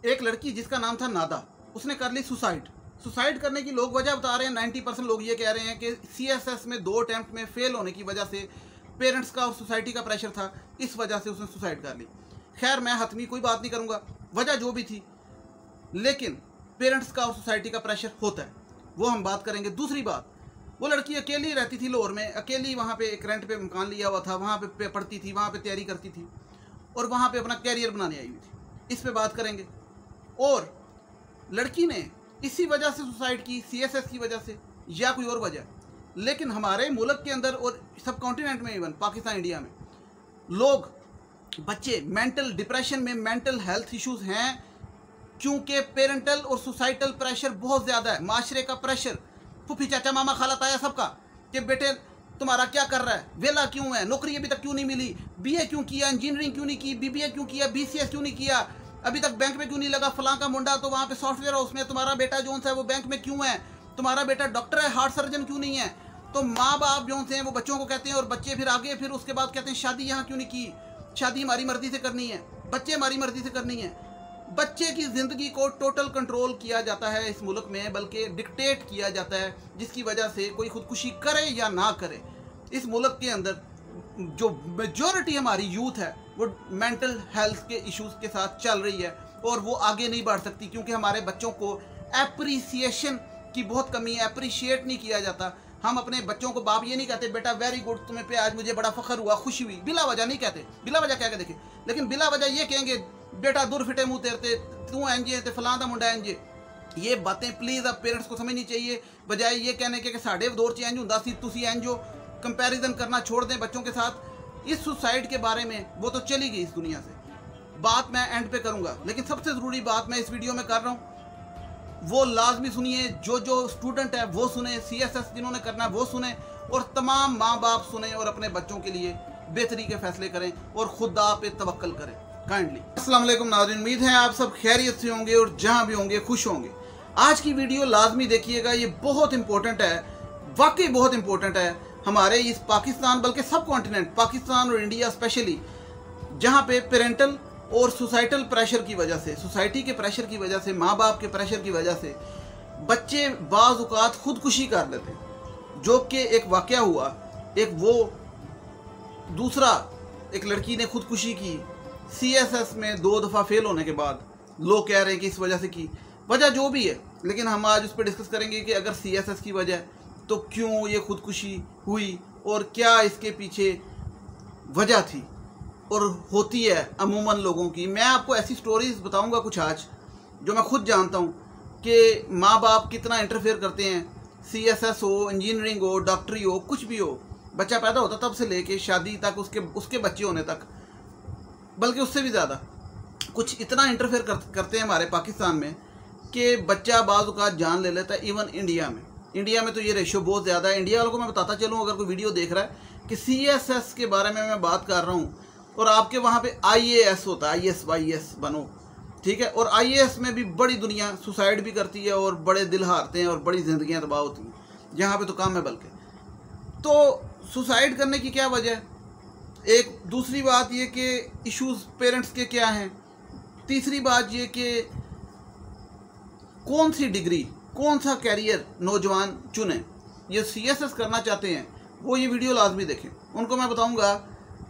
एक लड़की जिसका नाम था नादा, उसने कर ली सुसाइड। सुसाइड करने की लोग वजह बता रहे हैं, 90% लोग ये कह रहे हैं कि CSS में 2 अटैम्प्ट में फेल होने की वजह से पेरेंट्स का और सोसाइटी का प्रेशर था, इस वजह से उसने सुसाइड कर ली। खैर मैं हतमी कोई बात नहीं करूँगा, वजह जो भी थी, लेकिन पेरेंट्स का और सोसाइटी का प्रेशर होता है, वो हम बात करेंगे। दूसरी बात, वो लड़की अकेली रहती थी लाहौर में, अकेली वहाँ पे एक रेंट पे मकान लिया हुआ था, वहाँ पे पढ़ती थी, वहाँ पे तैयारी करती थी और वहाँ पे अपना कैरियर बनाने आई हुई थी, इस पे बात करेंगे। और लड़की ने इसी वजह से सुसाइड की, CSS की वजह से या कोई और वजह, लेकिन हमारे मुल्क के अंदर और सब कॉन्टिनेंट में, इवन पाकिस्तान इंडिया में, लोग बच्चे मेंटल डिप्रेशन में, मेंटल हेल्थ इश्यूज हैं, क्योंकि पेरेंटल और सोसाइटल प्रेशर बहुत ज़्यादा है। माशरे का प्रेशर, फूफी चाचा मामा खाला ताया सबका, कि बेटे तुम्हारा क्या कर रहा है, वेला क्यों है, नौकरी अभी तक क्यों नहीं मिली, BA क्यों किया, इंजीनियरिंग क्यों नहीं की, BBA क्यों किया, BCS क्यों नहीं किया, अभी तक बैंक में क्यों नहीं लगा, फलां का मुंडा तो वहाँ पे सॉफ्टवेयर हाउस में, तुम्हारा बेटा जो है वो बैंक में क्यों है, तुम्हारा बेटा डॉक्टर है, हार्ट सर्जन क्यों नहीं है। तो माँ बाप जो हैं वो बच्चों को कहते हैं, और बच्चे फिर आगे फिर उसके बाद कहते हैं शादी यहाँ क्यों नहीं की, शादी हमारी मर्जी से करनी है, बच्चे हमारी मर्जी से करनी है। बच्चे की ज़िंदगी को टोटल कंट्रोल किया जाता है इस मुल्क में, बल्कि डिक्टेट किया जाता है, जिसकी वजह से कोई खुदकुशी करे या ना करे। इस मुल्क के अंदर जो मेजॉरिटी हमारी यूथ है वो मेंटल हेल्थ के इश्यूज के साथ चल रही है, और वो आगे नहीं बढ़ सकती, क्योंकि हमारे बच्चों को एप्रिसिएशन की बहुत कमी है, अप्रिशिएट नहीं किया जाता। हम अपने बच्चों को, बाप ये नहीं कहते बेटा वेरी गुड, तुम्हें पे आज मुझे बड़ा फख्र हुआ, खुशी हुई, बिला वजह नहीं कहते, बिला वजह कह के देखें, लेकिन बिला वजह ये कहेंगे बेटा दूर फिटे मुँह तेरते, तू एंजे ते फलां दा मुंडा एंजे। ये बातें प्लीज़ अब पेरेंट्स को समझनी चाहिए, बजाय ये कहने के साढ़े दौर च इंज हुंदा सी, तुसी इंज हो। कंपैरिजन करना छोड़ दें बच्चों के साथ। इस सुसाइड के बारे में वो तो चली गई इस दुनिया से, बात मैं एंड पे करूँगा, लेकिन सबसे ज़रूरी बात मैं इस वीडियो में कर रहा हूँ, वो लाजमी सुनिए, जो स्टूडेंट है वो सुने, CSS जिन्होंने करना है वो सुने, और तमाम माँ बाप सुने और अपने बच्चों के लिए बेहतरी के फैसले करें और खुदा पे तवक्कल करें काइंडली। अस्सलाम वालेकुम नाज़रीन, उम्मीद है आप सब खैरियत से होंगे और जहाँ भी होंगे खुश होंगे। आज की वीडियो लाजमी देखिएगा, ये बहुत इंपॉर्टेंट है, वाकई बहुत इंपॉर्टेंट है हमारे इस पाकिस्तान, बल्कि सब कॉन्टिनेंट, पाकिस्तान और इंडिया स्पेशली, जहाँ पे पेरेंटल और सोसाइटल प्रेशर की वजह से, सोसाइटी के प्रेशर की वजह से, माँ बाप के प्रेशर की वजह से बच्चे बाज़ औक़ात खुदकुशी कर लेते हैं, जो कि एक वाक़या हुआ। एक वो दूसरा, एक लड़की ने खुदकुशी की CSS में 2 दफ़ा फेल होने के बाद। लोग कह रहे हैं कि इस वजह से की, वजह जो भी है, लेकिन हम आज उस पर डिस्कस करेंगे कि अगर CSS की वजह तो क्यों ये खुदकुशी हुई और क्या इसके पीछे वजह थी और होती है अमूमन लोगों की। मैं आपको ऐसी स्टोरीज़ बताऊंगा कुछ आज, जो मैं खुद जानता हूं कि माँ बाप कितना इंटरफेयर करते हैं। CSS हो, इंजीनियरिंग हो, डॉक्टरी हो, कुछ भी हो, बच्चा पैदा होता तब से लेके शादी तक, उसके बच्चे होने तक, बल्कि उससे भी ज़्यादा कुछ इतना इंटरफेयर करते हैं हमारे पाकिस्तान में कि बच्चा बाज़ औक़ात जान ले लेता है। इवन इंडिया में तो ये रेशो बहुत ज़्यादा है। इंडिया वालों को मैं बताता चलूँ, अगर कोई वीडियो देख रहा है, कि CSS के बारे में मैं बात कर रहा हूँ, और आपके वहाँ पे IAS होता है, IAS बनो, ठीक है, और IAS में भी बड़ी दुनिया सुसाइड भी करती है और बड़े दिल हारते हैं और बड़ी ज़िंदगियाँ तबाह होती हैं, यहाँ पे तो कम है। बल्कि तो सुसाइड करने की क्या वजह है? एक दूसरी बात ये कि इश्यूज पेरेंट्स के क्या हैं। तीसरी बात ये कि कौन सी डिग्री, कौन सा कैरियर नौजवान चुने, ये CSS करना चाहते हैं वो ये वीडियो लाजमी देखें। उनको मैं बताऊंगा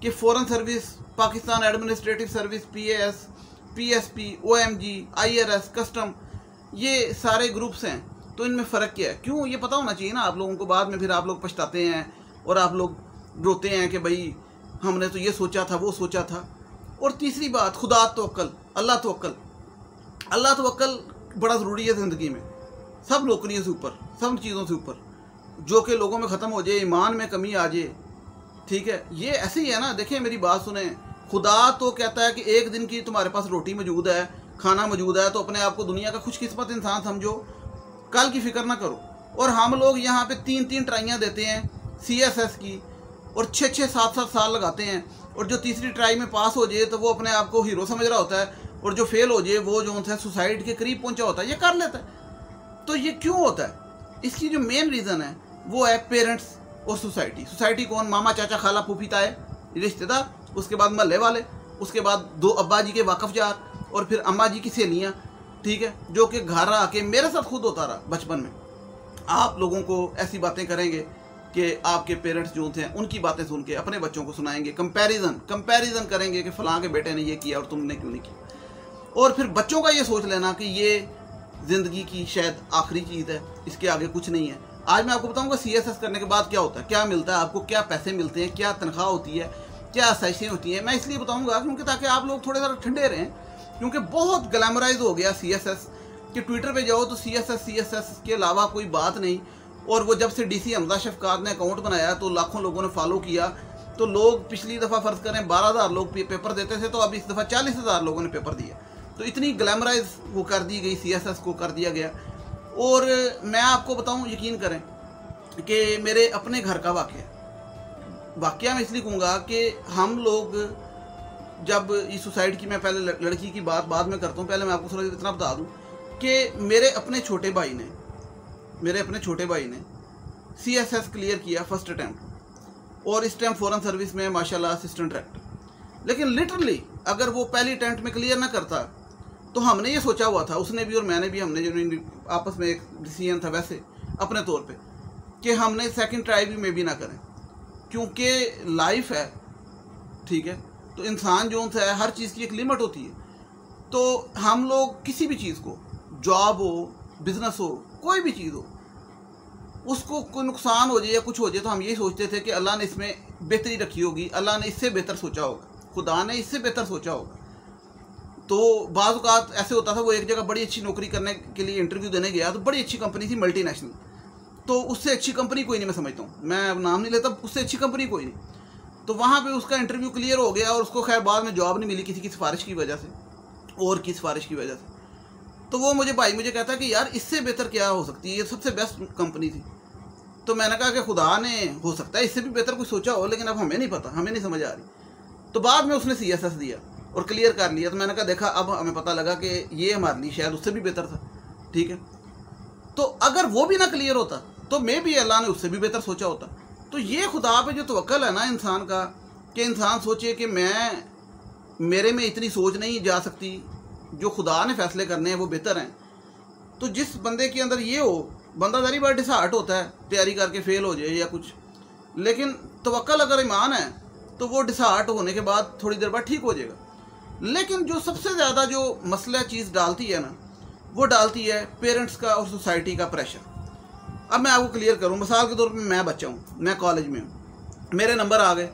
कि foreign service, Pakistan administrative service, PAS, PSP, OMG, IRS, custom, ये सारे ग्रुप्स हैं, तो इनमें फ़र्क क्या है, क्यों, ये पता होना चाहिए ना आप लोगों को। बाद में फिर आप लोग पछताते हैं और आप लोग रोते हैं कि भाई हमने तो ये सोचा था, वो सोचा था। और तीसरी बात, खुदा तवक्कल, अल्लाह तवक्कल बड़ा ज़रूरी है ज़िंदगी में, सब नौकरियों से ऊपर, सब चीज़ों से ऊपर, जो कि लोगों में ख़त्म हो जाए, ईमान में कमी आ जाए, ठीक है। ये ऐसे ही है ना, देखिए मेरी बात सुने, खुदा तो कहता है कि एक दिन की तुम्हारे पास रोटी मौजूद है, खाना मौजूद है, तो अपने आप को दुनिया का खुशकिस्मत इंसान समझो, कल की फ़िक्र ना करो। और हम लोग यहाँ पे 3-3 ट्राइयाँ देते हैं CSS की, और 6-6, 7-7 साल लगाते हैं, और जो तीसरी ट्राई में पास हो जाए तो वो अपने आप को हीरो समझ रहा होता है, और जो फेल हो जाए वो जो है सुसाइड के करीब पहुंचा होता है, ये कर लेता है। तो ये क्यों होता है? इसकी जो मेन रीज़न है वो है पेरेंट्स और सोसाइटी कौन? मामा, चाचा, खाला, फूफी, ताए, रिश्तेदार, उसके बाद महल्ले वाले, उसके बाद 2 अब्बा जी के वाकफ़ जार, और फिर अम्मा जी की सहेलियाँ, ठीक है, जो कि घर आके मेरे साथ खुद होता रहा बचपन में, आप लोगों को ऐसी बातें करेंगे कि आपके पेरेंट्स जो थे उनकी बातें सुन के अपने बच्चों को सुनाएंगे, कंपैरिजन करेंगे कि फलां के बेटे ने ये किया और तुमने क्यों नहीं किया। और फिर बच्चों का ये सोच लेना कि ये ज़िंदगी की शायद आखिरी चीज़ है, इसके आगे कुछ नहीं है। आज मैं आपको बताऊंगा CSS करने के बाद क्या होता है, क्या मिलता है आपको, क्या पैसे मिलते हैं, क्या तनख्वाह होती है, क्या आसाइशें होती हैं। मैं इसलिए बताऊंगा क्योंकि ताकि आप लोग थोड़े ज़्यादा ठंडे रहें, क्योंकि बहुत ग्लैमराइज हो गया CSS कि ट्विटर पे जाओ तो CSS के अलावा कोई बात नहीं। और वो जब से DC हमजा शफकात ने अकाउंट बनाया तो लाखों लोगों ने फॉलो किया, तो लोग पिछली दफ़ा फ़र्ज़ करें 12,000 लोग पेपर देते थे, तो अब इस दफ़ा 40,000 लोगों ने पेपर दिया। तो इतनी ग्लैमराइज वो कर दी गई, CSS को कर दिया गया। और मैं आपको बताऊं, यकीन करें कि मेरे अपने घर का वाक़या मैं इसलिए कहूँगा कि हम लोग जब इस सुसाइड की, मैं पहले लड़की की बात बाद में करता हूँ, पहले मैं आपको थोड़ा इतना बता दूँ कि मेरे अपने छोटे भाई ने CSS क्लियर किया फर्स्ट अटैम्प्ट, और इस टाइम फॉरेन सर्विस में माशाल्लाह असिस्टेंट डायरेक्टर। लेकिन लिटरली अगर वो पहली अटैम्प्ट में क्लियर ना करता तो हमने ये सोचा हुआ था, उसने भी और मैंने भी, हमने जो आपस में एक डिसीजन था वैसे अपने तौर पे, कि हमने सेकंड ट्राई में भी ना करें, क्योंकि लाइफ है, ठीक है, तो इंसान जो है हर चीज़ की एक लिमिट होती है। तो हम लोग किसी भी चीज़ को, जॉब हो, बिजनेस हो, कोई भी चीज़ हो, उसको कोई नुकसान हो जाए या कुछ हो जाए तो हम यही सोचते थे कि अल्लाह ने इसमें बेहतरी रखी होगी, अल्लाह ने इससे बेहतर सोचा होगा, खुदा ने इससे बेहतर सोचा होगा। तो बाज़ औक़ात ऐसे होता था, वो एक जगह बड़ी अच्छी नौकरी करने के लिए इंटरव्यू देने गया, तो बड़ी अच्छी कंपनी थी, मल्टीनेशनल, तो उससे अच्छी कंपनी कोई नहीं, मैं समझता हूँ, मैं अब नाम नहीं लेता, उससे अच्छी कंपनी कोई नहीं। तो वहाँ पे उसका इंटरव्यू क्लियर हो गया और उसको खैर बाद में जॉब नहीं मिली किसी की सिफारिश की वजह से, और की सिफारिश की वजह से। तो वो मुझे कहता है कि यार इससे बेहतर क्या हो सकती है, ये सबसे बेस्ट कंपनी थी। तो मैंने कहा कि खुदा ने हो सकता है इससे भी बेहतर कुछ सोचा हो, लेकिन अब हमें नहीं पता, हमें नहीं समझ आ रही। तो बाद में उसने CSS दिया और क्लियर कर लिया। तो मैंने कहा देखा, अब हमें पता लगा कि ये हमारे लिए शायद उससे भी बेहतर था, ठीक है। तो अगर वो भी ना क्लियर होता तो मे भी अल्लाह ने उससे भी बेहतर सोचा होता। तो ये खुदा पे जो तवक्कल है ना इंसान का, कि इंसान सोचे कि मेरे में इतनी सोच नहीं जा सकती, जो खुदा ने फैसले करने हैं वो बेहतर हैं। तो जिस बंदे के अंदर ये हो, बंदा दारी बार डिसहार्ट होता है, तैयारी करके फेल हो जाए या कुछ, लेकिन तवक्कल अगर ईमान है तो वो डिसहार्ट होने के बाद थोड़ी देर बाद ठीक हो जाएगा। लेकिन जो सबसे ज़्यादा जो मसला चीज़ डालती है ना, वो डालती है पेरेंट्स का और सोसाइटी का प्रेशर। अब मैं आपको क्लियर करूँ, मिसाल के तौर पे मैं बच्चा हूँ, मैं कॉलेज में हूँ, मेरे नंबर आ गए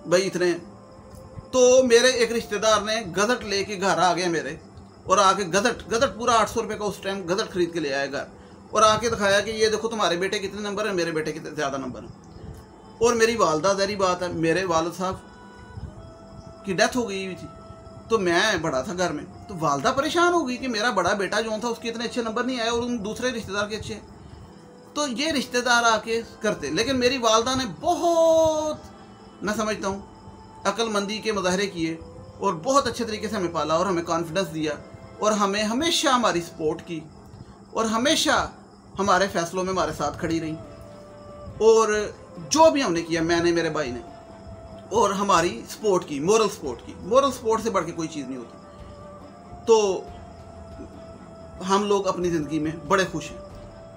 भाई इतने, तो मेरे एक रिश्तेदार ने गज़ट लेके घर आ गया मेरे, और आके गज़ट पूरा 800 रुपये का उस टाइम गज़ट खरीद के ले आया घर, और आके दिखाया कि ये देखो तुम्हारे बेटे कितने नंबर हैं, मेरे बेटे कितने ज़्यादा नंबर हैं। और मेरी वालदा, ज़ाहिर बात है, मेरे वालिद साहब की डेथ हो गई हुई थी, तो मैं बड़ा था घर में, तो वालदा परेशान हो गई कि मेरा बड़ा बेटा जो था उसके इतने अच्छे नंबर नहीं आए और उन दूसरे रिश्तेदार के अच्छे। तो ये रिश्तेदार आके करते, लेकिन मेरी वालदा ने बहुत, मैं समझता हूँ, अक्लमंदी के मुजाहरे किए और बहुत अच्छे तरीके से हमें पाला और हमें कॉन्फिडेंस दिया और हमें हमेशा हमारी सपोर्ट की और हमेशा हमारे फैसलों में हमारे साथ खड़ी रही। और जो भी हमने किया, मैंने, मेरे भाई ने, और हमारी सपोर्ट की, मोरल सपोर्ट से बढ़ के कोई चीज़ नहीं होती। तो हम लोग अपनी ज़िंदगी में बड़े खुश हैं।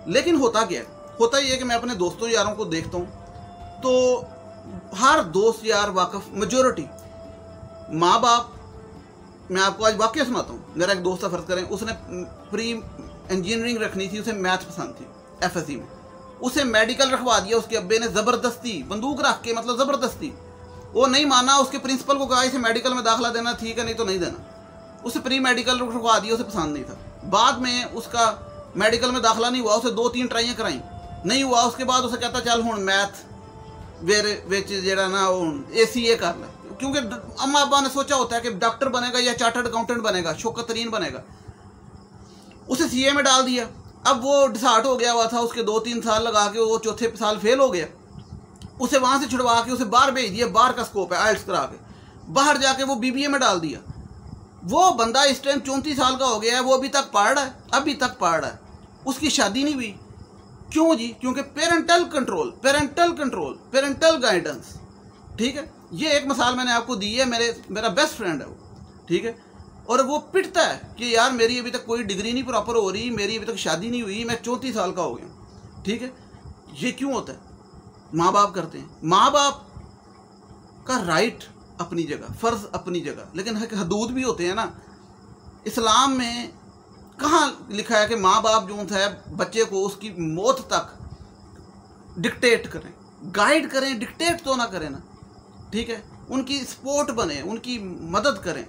लेकिन होता क्या है, होता ये है कि मैं अपने दोस्तों यारों को देखता हूँ, तो हर दोस्त यार वाकफ, मेजॉरिटी माँ बाप, मैं आपको आज वाकया सुनाता हूँ। मेरा एक दोस्त था, फ़र्ज़ करें, उसने प्री इंजीनियरिंग रखनी थी, उसे मैथ पसंद थी FSC में, उसे मेडिकल रखवा दिया उसके अब्बे ने, ज़बरदस्ती बंदूक रख के, मतलब ज़बरदस्ती। वो नहीं माना, उसके प्रिंसिपल को कहा इसे मेडिकल में दाखिला देना, ठीक है, नहीं तो नहीं देना। उसे प्री मेडिकल रखवा दिया, उसे पसंद नहीं था। बाद में उसका मेडिकल में दाखिला नहीं हुआ, उसे 2-3 ट्राइयाँ कराई, नहीं हुआ। उसके बाद उसे कहता चल हुण मैथ जेड़ा ना ACA कर ले, क्योंकि अम्मा अब्बा ने सोचा होता है कि डॉक्टर बनेगा या चार्टर्ड अकाउंटेंट बनेगा, शौकत तरीन बनेगा। उसे CA में डाल दिया। अब वो डिसहार्ट हो गया हुआ था, उसके 2-3 साल लगा के वो चौथे साल फेल हो गया। उसे वहाँ से छुड़वा के उसे बाहर भेज दिया, बाहर का स्कोप है, IELTS करा के बाहर जाके वो BBA में डाल दिया। वो बंदा इस टाइम 34 साल का हो गया है, वो अभी तक पढ़ रहा है, अभी तक पढ़ रहा है। उसकी शादी नहीं हुई, क्यों जी? क्योंकि पेरेंटल कंट्रोल, पेरेंटल गाइडेंस, ठीक है। ये एक मिसाल मैंने आपको दी है, मेरा बेस्ट फ्रेंड है वो, ठीक है। और वो पिटता है कि यार मेरी अभी तक कोई डिग्री नहीं प्रॉपर हो रही, मेरी अभी तक शादी नहीं हुई, मैं 34 साल का हो गया। ठीक है, ये क्यों होता है? माँ बाप करते हैं। माँ बाप का राइट अपनी जगह, फ़र्ज़ अपनी जगह, लेकिन हदूद भी होते हैं ना। इस्लाम में कहाँ लिखा है कि माँ बाप जो है बच्चे को उसकी मौत तक डिक्टेट करें, गाइड करें, डिक्टेट तो ना करें ना। ठीक है, उनकी सपोर्ट बने, उनकी मदद करें,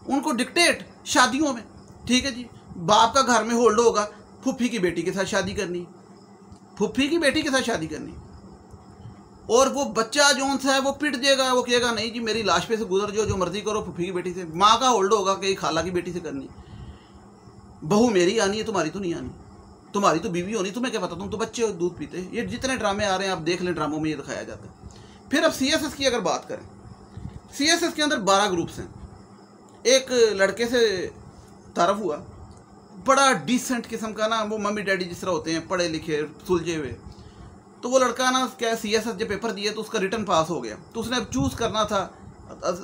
उनको डिक्टेट शादियों में। ठीक है जी, बाप का घर में होल्ड होगा, फुफ्फी की बेटी के साथ शादी करनी, फुफ्फी की बेटी के साथ शादी करनी, और वो बच्चा जो है वो पिट देगा, वो कहेगा नहीं जी मेरी लाश पे से गुजर जाओ, जो मर्जी करो फुफ्फी की बेटी से। माँ का होल्ड होगा कि खाला की बेटी से करनी। बहू मेरी आनी है, तुम्हारी तो नहीं आनी, तुम्हारी तो बीवी होनी, तुम्हें क्या पता, तुम तो बच्चे हो, दूध पीते। ये जितने ड्रामे आ रहे हैं आप देख लें, ड्रामों में ये दिखाया जाता है। फिर अब CSS की अगर बात करें, CSS के अंदर 12 ग्रुप्स हैं। एक लड़के से तारफ हुआ, बड़ा डिसेंट किस्म का ना, वो मम्मी डैडी जिस तरह होते हैं, पढ़े लिखे सुलझे हुए। तो वो लड़का ना क्या CSS जब पेपर दिए तो उसका रिटर्न पास हो गया, तो उसने अब चूज़ करना था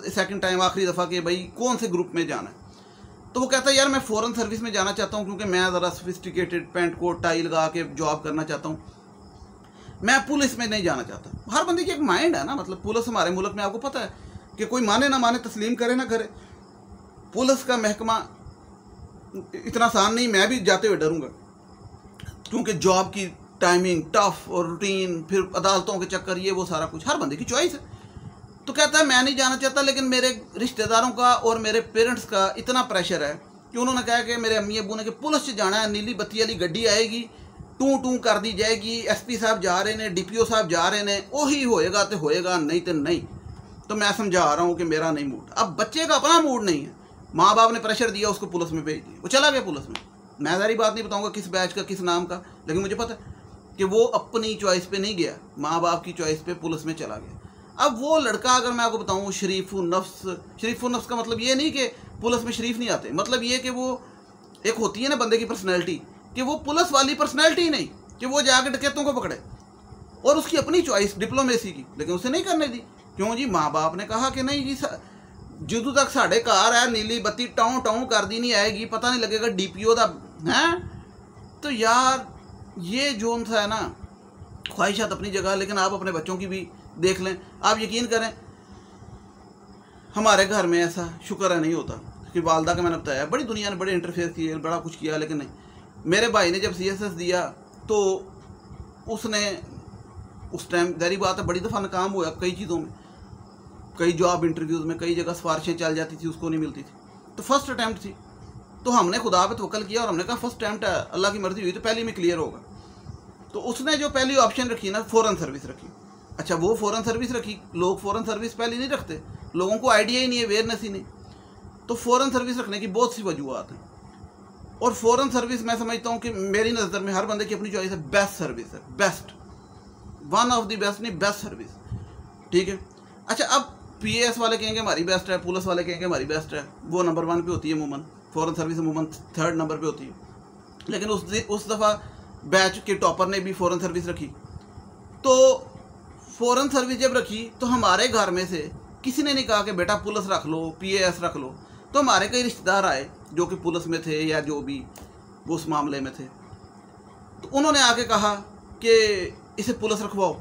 सेकंड टाइम, आखिरी दफ़ा, कि भाई कौन से ग्रुप में जाना है। तो वो कहता है यार मैं फॉरेन सर्विस में जाना चाहता हूँ, क्योंकि मैं ज़रा सोफिस्टिकेटेड पैंट कोट टाई लगा के जॉब करना चाहता हूँ, मैं पुलिस में नहीं जाना चाहता। हर बंदे की एक माइंड है ना, मतलब पुलिस हमारे मुल्क में आपको पता है कि कोई माने ना माने, तस्लीम करे ना करे, पुलिस का महकमा इतना आसान नहीं। मैं भी जाते हुए डरूंगा, क्योंकि जॉब की टाइमिंग टफ और रूटीन, फिर अदालतों के चक्कर, ये वो सारा कुछ, हर बंदे की चॉइस है। तो कहता है मैं नहीं जाना चाहता, लेकिन मेरे रिश्तेदारों का और मेरे पेरेंट्स का इतना प्रेशर है कि उन्होंने कहा कि मेरे अम्मी अबू ने कि पुलिस से जाना है, नीली बत्ती वाली गड्डी आएगी, टू टू कर दी जाएगी, SP साहब जा रहे ने, DPO साहब जा रहे ने, वही होएगा तो होएगा, नहीं तो नहीं। तो मैं समझा रहा हूँ कि मेरा नहीं मूड। अब बच्चे का अपना मूड नहीं है, माँ बाप ने प्रेशर दिया, उसको पुलिस में भेज दिया, वो चला गया पुलिस में। मैं सारी बात नहीं बताऊँगा किस बैच का, किस नाम का, लेकिन मुझे पता है कि वो अपनी चॉइस पे नहीं गया, माँ बाप की चॉइस पे पुलिस में चला गया। अब वो लड़का, अगर मैं आपको बताऊँ, शरीफुन नफ्स का मतलब ये नहीं कि पुलिस में शरीफ नहीं आते, मतलब ये कि वो एक होती है ना बंदे की पर्सनैलिटी, कि वो पुलिस वाली पर्सनैलिटी नहीं कि वो जाके डकैतों को पकड़े, और उसकी अपनी चॉइस डिप्लोमेसी की, लेकिन उसे नहीं करने दी। क्यों जी? माँ बाप ने कहा कि नहीं जी, ਜਦੋਂ तक साढ़े घर है नीली बत्ती टाऊ टाऊ कर दी नहीं आएगी, पता नहीं लगेगा DPO का है। तो यार ये जो है ना, ख्वाहिशात अपनी जगह, लेकिन आप अपने बच्चों की भी देख लें। आप यकीन करें, हमारे घर में ऐसा शुक्र है नहीं होता कि वालदा का मैंने बताया, बड़ी दुनिया ने बड़े इंटरफेयर किए, बड़ा कुछ किया, लेकिन नहीं। मेरे भाई ने जब CSS दिया तो उसने उस टाइम जारी बात है बड़ी दफ़ा नाकाम हुआ कई चीज़ों में, कई जॉब इंटरव्यूज़ में, कई जगह सिफारिशें चल जाती थी, उसको नहीं मिलती थी। तो फर्स्ट अटैम्प्ट थी, तो हमने खुदा पे तवक्कल किया और हमने कहा फर्स्ट अटैम्प्ट है, अल्लाह की मर्ज़ी हुई तो पहली में क्लियर होगा। तो उसने जो पहली ऑप्शन रखी ना, फ़ॉरेन सर्विस रखी। अच्छा, वो फ़ॉरेन सर्विस रखी, लोग फ़ॉरेन सर्विस पहले नहीं रखते, लोगों को आइडिया ही नहीं है, अवेयरनेस ही नहीं। तो फ़ॉरेन सर्विस रखने की बहुत सी वजूहत हैं, और फ़ॉरेन सर्विस मैं समझता हूँ कि मेरी नज़र में हर बंदे की अपनी चॉइस है, बेस्ट सर्विस है, best, one of the best नहीं, बेस्ट सर्विस। ठीक है। अच्छा, अब PAS वाले कहेंगे हमारी बेस्ट है, पुलिस वाले कहेंगे हमारी बेस्ट है, वो नंबर 1 पे होती है अमूमन, फ़ॉरेन सर्विस अमूमन 3rd नंबर पे होती है। लेकिन उस दफ़ा बैच के टॉपर ने भी फ़ॉरेन सर्विस रखी। तो फ़ॉरेन सर्विस जब रखी तो हमारे घर में से किसी ने नहीं कहा कि बेटा पुलिस रख लो, PAS रख लो। तो हमारे कई रिश्तेदार आए जो कि पुलिस में थे या जो भी वो उस मामले में थे, तो उन्होंने आके कहा कि इसे पुलिस रखवाओ,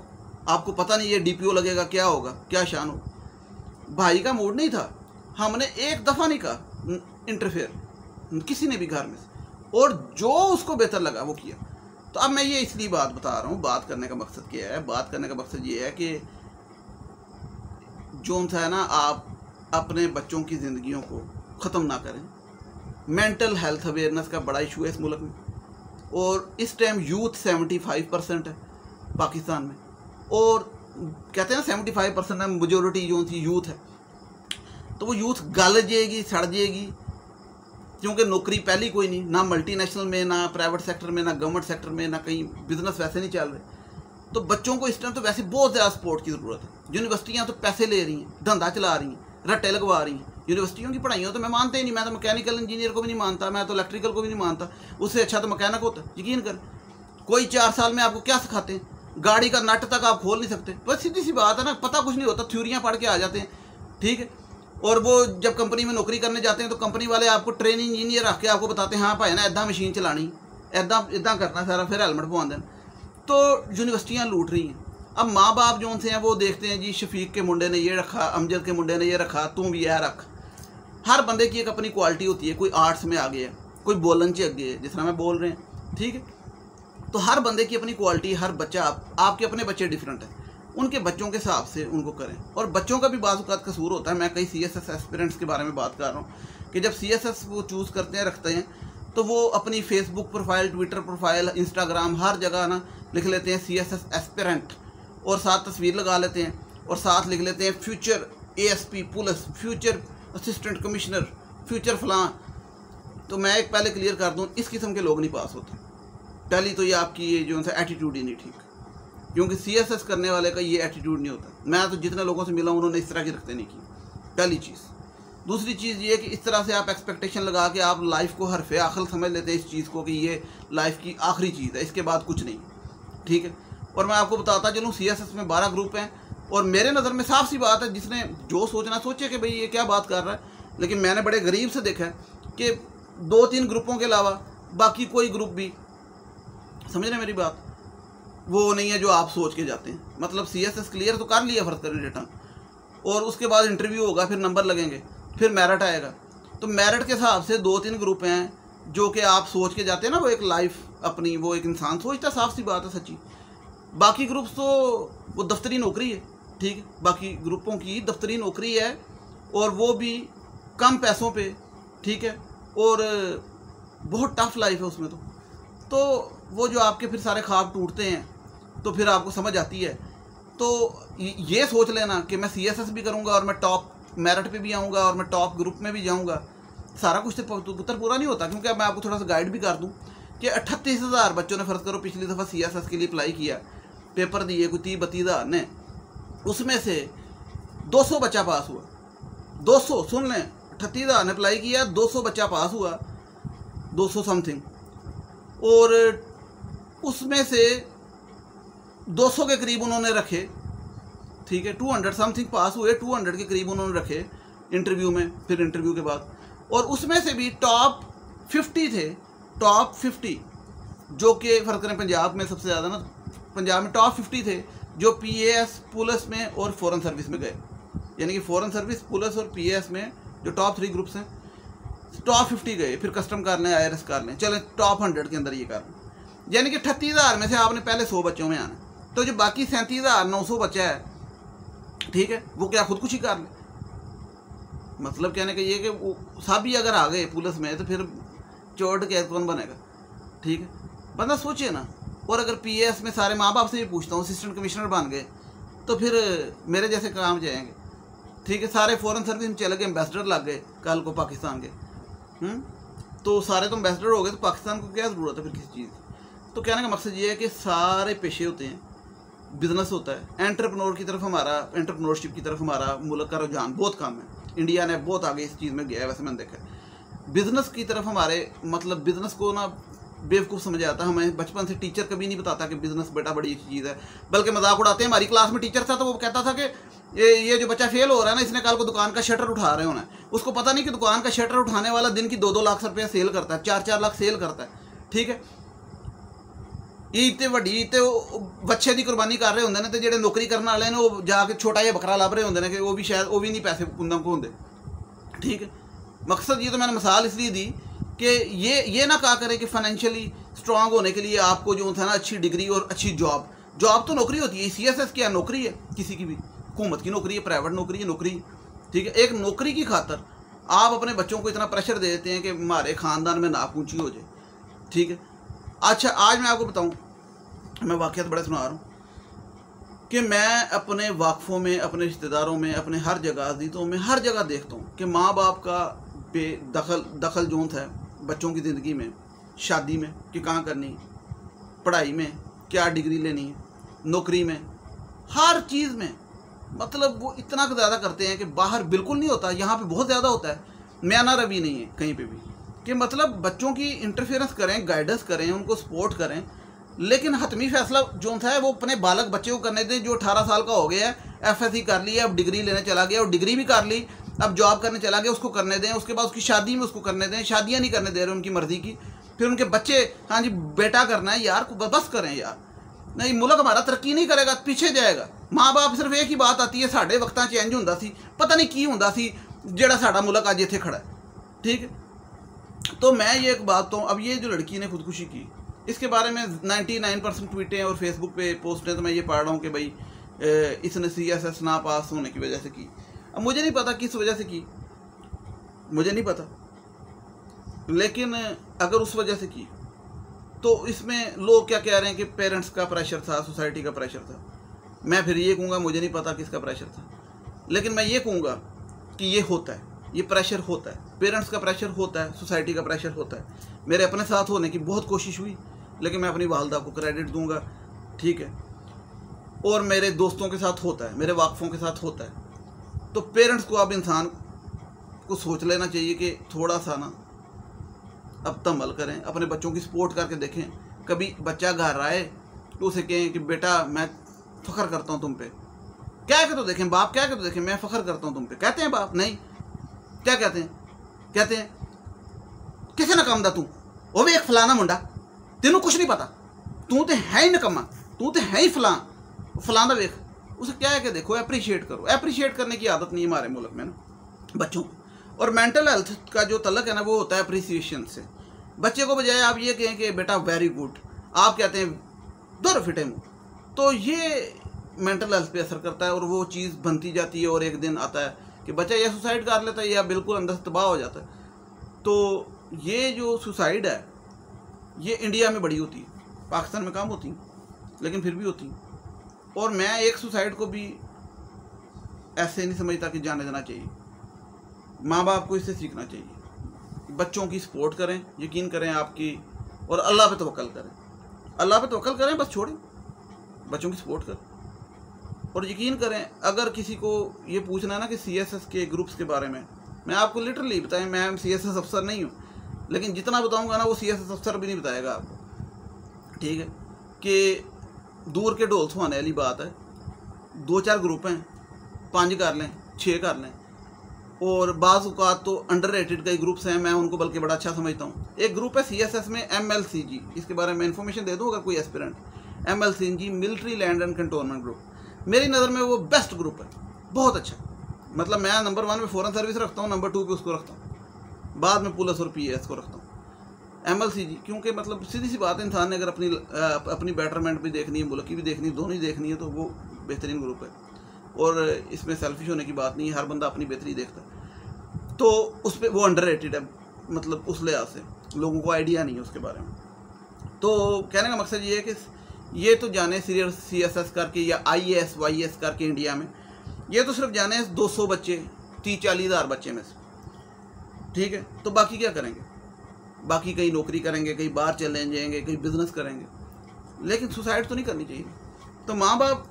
आपको पता नहीं ये DPO लगेगा, क्या होगा, क्या शान हो। भाई का मूड नहीं था, हमने एक दफ़ा नहीं कहा इंटरफेयर किसी ने भी घर में से, और जो उसको बेहतर लगा वो किया। तो अब मैं ये इसलिए बात बता रहा हूँ, बात करने का मकसद क्या है? बात करने का मकसद ये है कि जो है ना, आप अपने बच्चों की ज़िंदगियों को ख़त्म ना करें। मेंटल हेल्थ अवेयरनेस का बड़ा इशू है इस मुल्क में, और इस टाइम यूथ 75% है पाकिस्तान में, और कहते हैं 75% मेजोरिटी जो थी यूथ है। तो वो यूथ गल जाएगी, सड़ जाएगी, क्योंकि नौकरी पहली कोई नहीं, ना मल्टीनेशनल में, ना प्राइवेट सेक्टर में, ना गवर्नमेंट सेक्टर में, ना कहीं बिजनेस वैसे नहीं चल रहे। तो बच्चों को इस टाइम तो वैसे बहुत ज़्यादा सपोर्ट की ज़रूरत है। यूनिवर्सिटियाँ तो पैसे ले रही हैं, धंधा चला रही हैं, रट्टे लगवा रही हैं। यूनिवर्सिटियों की पढ़ाइयों तो मैं मानता ही नहीं, मैं तो मैकेनिकल इंजीनियर को भी नहीं मानता, मैं तो इलेक्ट्रिकल को भी नहीं मानता, उससे अच्छा तो मैकेनिक होता। यकीन कर, कोई 4 साल में आपको क्या सिखाते हैं? गाड़ी का नट तक आप खोल नहीं सकते। बस सीधी सी बात है ना, पता कुछ नहीं होता, थ्योरियाँ पढ़ के आ जाते हैं। ठीक है, और वो जब कंपनी में नौकरी करने जाते हैं तो कंपनी वाले आपको ट्रेनिंग इंजीनियर रख के आपको बताते हैं हाँ भाई ना इदा मशीन चलानी, इदा करना सारा, फिर हेलमेट पवा दें। तो यूनिवर्सिटियाँ लूट रही हैं। अब माँ बाप जो उनसे हैं वो देखते हैं जी शफीक के मुंडे ने ये रखा, अमजद के मुंडे ने ये रखा, तू भी यह रख। हर बंदे की एक अपनी क्वालिटी होती है, कोई आर्ट्स में आगे है, कोई बोलन से आगे है, जिस तरह मैं बोल रहे हैं, ठीक है। तो हर बंदे की अपनी क्वालिटी, हर बच्चा आपके अपने बच्चे डिफरेंट हैं, उनके बच्चों के हिसाब से उनको करें। और बच्चों का भी बाज़ औक़ात कसूर होता है। मैं कई CSS एस्पिरेंट्स के बारे में बात कर रहा हूँ कि जब CSS वो चूज़ करते हैं, रखते हैं, तो वो अपनी Facebook profile, Twitter profile, Instagram, हर जगह ना लिख लेते हैं CSS एस्पिरेंट, और साथ तस्वीर लगा लेते हैं, और साथ लिख लेते हैं future ASP police, future assistant commissioner, future फलां। तो मैं एक पहले क्लियर कर दूँ, इस किस्म के लोग नहीं पास होते। पहली तो ये आपकी ये जो है एटीट्यूड ही नहीं ठीक, क्योंकि CSS करने वाले का ये एटीट्यूड नहीं होता। मैं तो जितने लोगों से मिला हूँ उन्होंने इस तरह की रखते नहीं की, पहली चीज़। दूसरी चीज़ ये कि इस तरह से आप एक्सपेक्टेशन लगा के आप लाइफ को हरफ़े आखिर समझ लेते हैं इस चीज़ को कि ये लाइफ की आखिरी चीज़ है, इसके बाद कुछ नहीं, ठीक है। और मैं आपको बताता चलूँ CSS में 12 ग्रुप हैं, और मेरे नज़र में साफ सी बात है, जिसने जो सोचना सोचे कि भाई ये क्या बात कर रहा है, लेकिन मैंने बड़े गरीब से देखा है कि 2-3 ग्रुपों के अलावा बाकी कोई ग्रुप भी, समझ रहे मेरी बात, वो नहीं है जो आप सोच के जाते हैं। मतलब CSS क्लियर तो कर लिया, फ़र्ज़ करें रिटर्न, और उसके बाद इंटरव्यू होगा, फिर नंबर लगेंगे, फिर मेरिट आएगा। तो मेरिट के हिसाब से 2-3 ग्रुप हैं जो कि आप सोच के जाते हैं ना, वो एक लाइफ अपनी, वो एक इंसान सोचता, साफ सी बात है, सच्ची। बाकी ग्रुप्स तो वो दफ्तरी नौकरी है, ठीक है, बाकी ग्रुपों की दफ्तरी नौकरी है, और वो भी कम पैसों पे, ठीक है, और बहुत टफ लाइफ है उसमें। तो वो जो आपके फिर सारे ख्वाब टूटते हैं, तो फिर आपको समझ आती है। तो ये सोच लेना कि मैं CSS भी करूँगा और मैं टॉप मेरिट पे भी आऊँगा और मैं टॉप ग्रुप में भी जाऊँगा, सारा कुछ तो पुत्र पूरा नहीं होता। क्योंकि अब मैं आपको थोड़ा सा गाइड भी कर दूँ कि 38,000 बच्चों ने, फ़र्ज़ करो पिछली दफ़ा CSS के लिए अप्लाई किया, पेपर दिए कोई 30-32 हज़ार ने, उसमें से 200 बच्चा पास हुआ। 200, सुन लें, 38,000 ने अप्लाई किया, 200 बच्चा पास हुआ, 200 समथिंग, और उसमें से 200 के करीब उन्होंने रखे, ठीक है, 200 समथिंग पास हुए, 200 के करीब उन्होंने रखे इंटरव्यू में, फिर इंटरव्यू के बाद, और उसमें से भी टॉप 50 थे, टॉप 50 जो कि फ़र्क करें पंजाब में सबसे ज़्यादा ना, पंजाब में टॉप 50 थे जो PAS पुलिस में और फ़ॉरेन सर्विस में गए। यानी कि फ़ॉरेन सर्विस, पुलिस और PAS में जो टॉप 3 ग्रुप्स हैं, टॉप 50 गए, फिर कस्टम कर लें, IRS कर लें, चलें टॉप 100 के अंदर ये कर लें। यानी कि 38,000 में से आपने पहले 100 बच्चों में आना, तो जो बाकी 37,900 बच्चा है, ठीक है, वो क्या खुदकुशी कर ले। मतलब कहने का ये कि वो सब ही अगर आ गए पुलिस में, तो फिर चोट कैद कौन बनेगा, ठीक है, बंदा सोचे ना। और अगर PAS में सारे माँ बाप से भी पूछता हूँ, असिस्टेंट कमिश्नर बन गए, तो फिर मेरे जैसे काम जाएंगे, ठीक है। सारे फ़ॉरेन सर्विस में चले गए, एम्बेसडर लग गए कल को पाकिस्तान के, तो सारे तो एम्बेसडर हो गए, तो पाकिस्तान को क्या ज़रूरत है फिर किसी चीज़ की। तो कहने का मकसद ये है कि सारे पेशे होते हैं, बिज़नेस होता है, एंटरप्रेन्योर की तरफ हमारा, एंटरप्रेन्योरशिप की तरफ हमारा मुल्क का रुझान बहुत कम है। इंडिया ने बहुत आगे इस चीज़ में गया है, वैसे मैंने देखा है। बिज़नेस की तरफ हमारे, मतलब बिज़नेस को ना बेवकूफ़ समझ आता है। हमें बचपन से टीचर कभी नहीं बताता कि बिज़नेस बेटा बड़ी चीज़ है, बल्कि मजाक उड़ाते हैं। हमारी क्लास में टीचर था तो वो कहता था कि ये जो बच्चा फेल हो रहा है ना, इसने कल को दुकान का शटर उठा रहे होना है। उसको पता नहीं कि दुकान का शटर उठाने वाला दिन की 2-2 लाख रुपया सेल करता है, 4-4 लाख सेल करता है, ठीक है। ये इतने वड्डी तो बच्चे की कुर्बानी कर रहे होंगे ने, तो जेडे नौकरी करने वाले ने वो जाके छोटा जिहा बकरा लभ रहे होंगे ने कि वो भी शायद वो भी नहीं पैसे उन्होंने को होंगे, ठीक है। मकसद ये तो मैंने मिसाल इसलिए दी कि ये ना कहा करें कि फाइनेंशियली स्ट्रांग होने के लिए आपको जो था ना अच्छी डिग्री और अच्छी जॉब तो नौकरी होती है। CSS क्या नौकरी है, किसी की भी, हुकूमत की नौकरी है, प्राइवेट नौकरी है, नौकरी, ठीक है। एक नौकरी की खातर आप अपने बच्चों को इतना प्रेशर दे देते हैं कि हमारे ख़ानदान में नाक ऊँची हो जाए, ठीक है। अच्छा, आज मैं आपको बताऊं, मैं वाक़यात बड़े सुना रहा हूँ कि मैं अपने वाक़फ़ों में, अपने रिश्तेदारों में, अपने हर जगह, अज़ीज़ों में, हर जगह देखता हूँ कि माँ बाप का दखल जो है बच्चों की ज़िंदगी में, शादी में कि कहाँ करनी, पढ़ाई में क्या डिग्री लेनी है, नौकरी में, हर चीज़ में, मतलब वो इतना ज़्यादा करते हैं कि बाहर बिल्कुल नहीं होता, यहाँ पे बहुत ज़्यादा होता है। म्याना रवि नहीं है कहीं पे भी कि मतलब बच्चों की इंटरफेरेंस करें, गाइडेंस करें, उनको सपोर्ट करें, लेकिन हतमी फैसला जो था वो अपने बालक बच्चे को करने दें जो 18 साल का हो गया है, FSC कर ली है, अब डिग्री लेने चला गया और डिग्री भी कर ली, अब जॉब करने चला गया, उसको करने दें, उसके बाद उसकी शादी में उसको करने दें, शादियाँ नहीं करने दे रहे उनकी मर्जी की, फिर उनके बच्चे, हाँ जी बेटा करना है यार, बस करें यार, नहीं मुल्क हमारा तरक्की नहीं करेगा, पीछे जाएगा। माँ बाप सिर्फ एक ही बात आती है, साढ़े वक्तां चेंज होंदा सी, पता नहीं की होंदा सी जेड़ा साडा मुल्क अज इत्थे खड़ा है, ठीक है। तो मैं ये एक बात, तो अब ये जो लड़की ने खुदकुशी की, इसके बारे में 99% ट्वीटें और फेसबुक पे पोस्टें तो मैं ये पढ़ रहा हूँ कि भाई इसने CSS ना पास होने की वजह से की। अब मुझे नहीं पता किस वजह से की, मुझे नहीं पता, लेकिन अगर उस वजह से की तो इसमें लोग क्या कह रहे हैं कि पेरेंट्स का प्रेशर था, सोसाइटी का प्रेशर था। मैं फिर ये कहूँगा मुझे नहीं पता किसका प्रेशर था, लेकिन मैं ये कहूँगा कि ये होता है, ये प्रेशर होता है, पेरेंट्स का प्रेशर होता है, सोसाइटी का प्रेशर होता है। मेरे अपने साथ होने की बहुत कोशिश हुई, लेकिन मैं अपनी वालदा को क्रेडिट दूंगा, ठीक है, और मेरे दोस्तों के साथ होता है, मेरे वाकफ़ों के साथ होता है। तो पेरेंट्स को अब इंसान को सोच लेना चाहिए कि थोड़ा सा ना अब तमल करें, अपने बच्चों की सपोर्ट करके देखें। कभी बच्चा घर आए तो उसे कहें कि बेटा मैं फ़ख्र करता हूँ तुम पे, क्या के तो देखें, बाप क्या के तो देखें, मैं फ़ख्र करता हूँ तुम पे, कहते हैं बाप? नहीं, क्या कहते हैं? कहते हैं किसे नकम दा तू, वो भी एक फलाना मुंडा, तेनू कुछ नहीं पता, तू तो है ही नकम्मा, तू तो है ही फलाना वेख, उसे क्या है कि देखो, अप्रिशिएट करो। अप्रिशिएट करने की आदत नहीं है हमारे मुल्क में ना बच्चों को। और मेंटल हेल्थ का जो तलक है ना, वो होता है अप्रिसिएशन से। बच्चे को बजाय आप ये कहें कि बेटा वेरी गुड, आप कहते हैं दो फिटे मुँह, तो ये मेंटल हेल्थ पे असर करता है और वो चीज़ बनती जाती है, और एक दिन आता है कि बच्चा या सुसाइड कर लेता है या बिल्कुल अंदर से तबाह हो जाता है। तो ये जो सुसाइड है ये इंडिया में बड़ी होती है, पाकिस्तान में कम होती है, लेकिन फिर भी होती है। और मैं एक सुसाइड को भी ऐसे नहीं समझता कि जाने देना चाहिए। माँ बाप को इससे सीखना चाहिए, बच्चों की सपोर्ट करें, यकीन करें आपकी, और अल्लाह पे तवक्कल करें, अल्लाह पे तवक्कल करें, बस छोड़ें, बच्चों की सपोर्ट करें। और यकीन करें, अगर किसी को ये पूछना है ना कि CSS के ग्रुप्स के बारे में, मैं आपको लिटरली बताएं, मैं CSS अफसर नहीं हूँ, लेकिन जितना बताऊँगा ना वो CSS अफसर भी नहीं बताएगा आपको, ठीक है, कि दूर के ढोल सुहाने वाली बात है। 2-4 ग्रुप हैं, 5 कर लें, 6 कर लें, और बाज़ औक़ात तो अंडररेटेड कई ग्रुप्स हैं, मैं उनको बल्कि बड़ा अच्छा समझता हूँ। एक ग्रुप है CSS में MLCG, इसके बारे में इन्फॉर्मेशन दे दूँ अगर कोई aspirant, MLCG military land and cantonment group, मेरी नज़र में वो बेस्ट ग्रुप है, बहुत अच्छा। मतलब मैं नंबर 1 पे फॉरेन सर्विस रखता हूँ, नंबर 2 पे उसको रखता हूँ, बाद में पुलिस और PAS को रखता हूँ। MLCG क्योंकि मतलब सीधी सी बात है, इंसान ने अगर अपनी बेटरमेंट भी देखनी है, मुल्क की भी देखनी है, दोनों ही देखनी है, तो वो बेहतरीन ग्रुप है। और इसमें सेल्फिश होने की बात नहीं है, हर बंदा अपनी बेहतरी देखता है। तो उस पर वो अंडररेटेड है, मतलब उस लिहाज से लोगों को आइडिया नहीं है उसके बारे में। तो कहने का मकसद ये है कि ये तो जाने CSS करके या IAS YAS करके इंडिया में, ये तो सिर्फ जाने 200 बच्चे, 30-40 हज़ार बच्चे में से, ठीक है। तो बाकी क्या करेंगे? बाकी कहीं नौकरी करेंगे, कहीं बाहर चले जाएंगे, कहीं बिजनेस करेंगे, लेकिन सुसाइड तो नहीं करनी चाहिए। तो माँ बाप,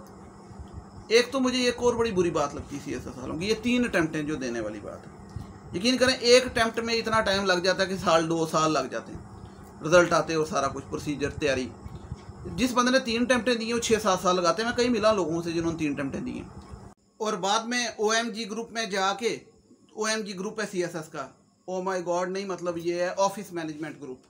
एक तो मुझे एक और बड़ी बुरी बात लगती है CSS वालों की, ये 3 अटैम्प्ट जो देने वाली बात है। यकीन करें, एक अटैम्प्ट में इतना टाइम लग जाता है कि 1-2 साल लग जाते हैं, रिजल्ट आते हैं और सारा कुछ प्रोसीजर तैयारी। जिस बंदे ने 3 अटैम्प्टें दी हैं वो 6-7 साल लगाते हैं। मैं कई मिला लोगों से जिन्होंने 3 अटैम्प्टें दी हैं, और बाद में OMG ग्रुप में जाके, OMG ग्रुप है CSS का, ओ माय गॉड नहीं, मतलब ये है ऑफिस मैनेजमेंट ग्रुप,